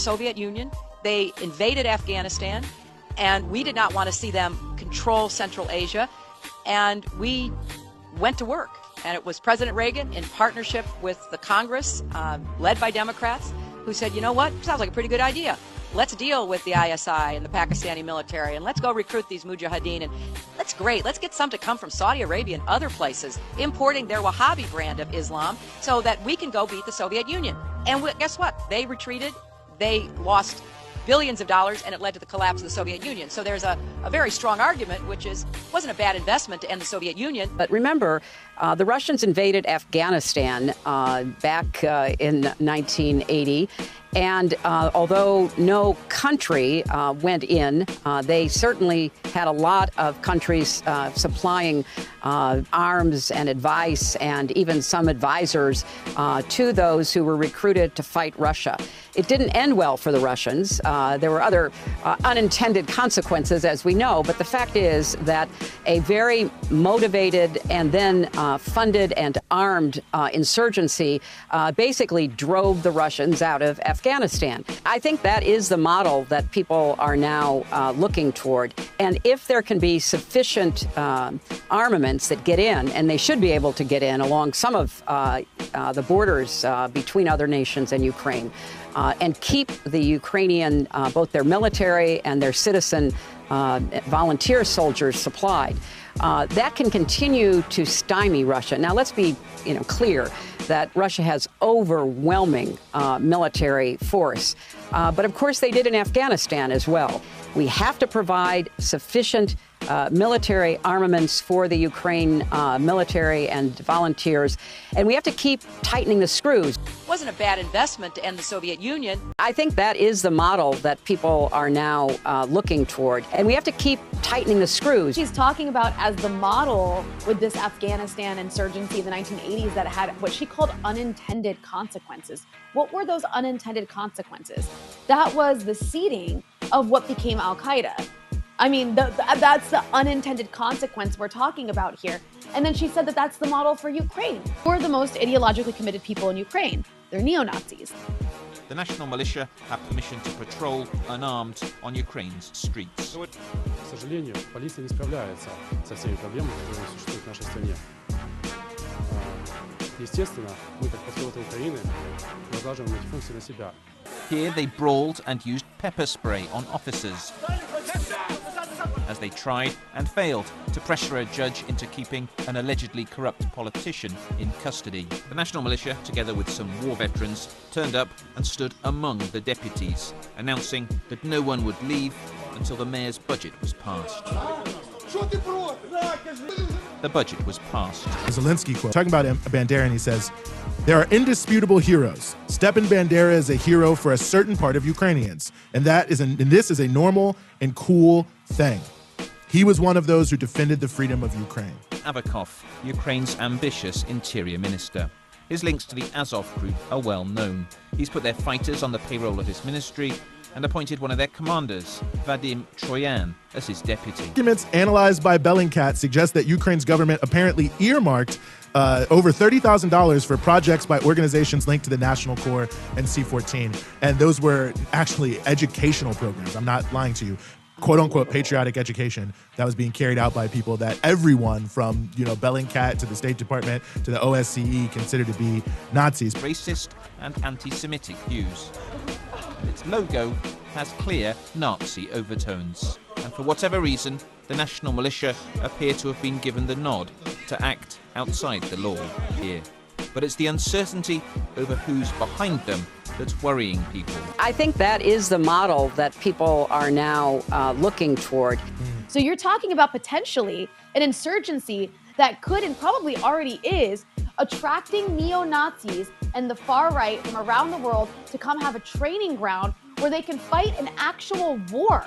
Soviet Union. They invaded Afghanistan, and we did not want to see them control Central Asia, and we went to work. And it was President Reagan, in partnership with the Congress, led by Democrats, who said, you know what, sounds like a pretty good idea. Let's deal with the ISI and the Pakistani military, and let's go recruit these mujahideen, and that's great. Let's get some to come from Saudi Arabia and other places, importing their Wahhabi brand of Islam so that we can go beat the Soviet Union. And guess what? They retreated. They lost billions of dollars, and it led to the collapse of the Soviet Union. So there's a very strong argument, which is it wasn't a bad investment to end the Soviet Union. But remember, the Russians invaded Afghanistan back in 1980. And although no country went in, they certainly had a lot of countries supplying arms and advice and even some advisors to those who were recruited to fight Russia. It didn't end well for the Russians. There were other unintended consequences, as we know. But the fact is that a very motivated and then funded and armed insurgency basically drove the Russians out of Afghanistan. I think that is the model that people are now looking toward. And if there can be sufficient armaments that get in, and they should be able to get in along some of the borders between other nations and Ukraine, and keep the Ukrainian, both their military and their citizen volunteer soldiers supplied, that can continue to stymie Russia. Now, let's be clear that Russia has overwhelming military force. But of course, they did in Afghanistan as well. We have to provide sufficient military armaments for the Ukraine military and volunteers, and we have to keep tightening the screws. It wasn't a bad investment to end the Soviet Union. I think that is the model that people are now looking toward, and we have to keep tightening the screws. She's talking about as the model with this Afghanistan insurgency in the 1980s that had what she called unintended consequences. What were those unintended consequences? That was the seeding of what became Al-Qaeda. I mean, that's the unintended consequence we're talking about here. And then she said that that's the model for Ukraine. Who are the most ideologically committed people in Ukraine? They're neo-Nazis. The national militia have permission to patrol unarmed on Ukraine's streets. К сожалению, полиция не справляется со всеми проблемами, которые существуют в нашей стране. Естественно, мы, как патриоты Украины, возлагаем эти функции на себя. Here they brawled and used pepper spray on officers as they tried and failed to pressure a judge into keeping an allegedly corrupt politician in custody. The national militia, together with some war veterans, turned up and stood among the deputies, announcing that no one would leave until the mayor's budget was passed. The budget was passed. Zelensky quote, talking about Bandera, he says, "There are indisputable heroes. Stepan Bandera is a hero for a certain part of Ukrainians, and this is a normal and cool thing. He was one of those who defended the freedom of Ukraine." Avakov, Ukraine's ambitious interior minister. His links to the Azov group are well known. He's put their fighters on the payroll of his ministry and appointed one of their commanders, Vadim Troyan, as his deputy. Documents analyzed by Bellingcat suggest that Ukraine's government apparently earmarked over $30,000 for projects by organizations linked to the National Corps and C-14. And those were actually educational programs. I'm not lying to you. Quote-unquote patriotic education that was being carried out by people that everyone from, Bellingcat to the State Department to the OSCE considered to be Nazis. Racist and anti-Semitic views. And its logo has clear Nazi overtones. And for whatever reason, the national militia appear to have been given the nod to act outside the law here. But it's the uncertainty over who's behind them that's worrying people. I think that is the model that people are now looking toward. So you're talking about potentially an insurgency that could and probably already is attracting neo-Nazis and the far right from around the world to come have a training ground where they can fight an actual war.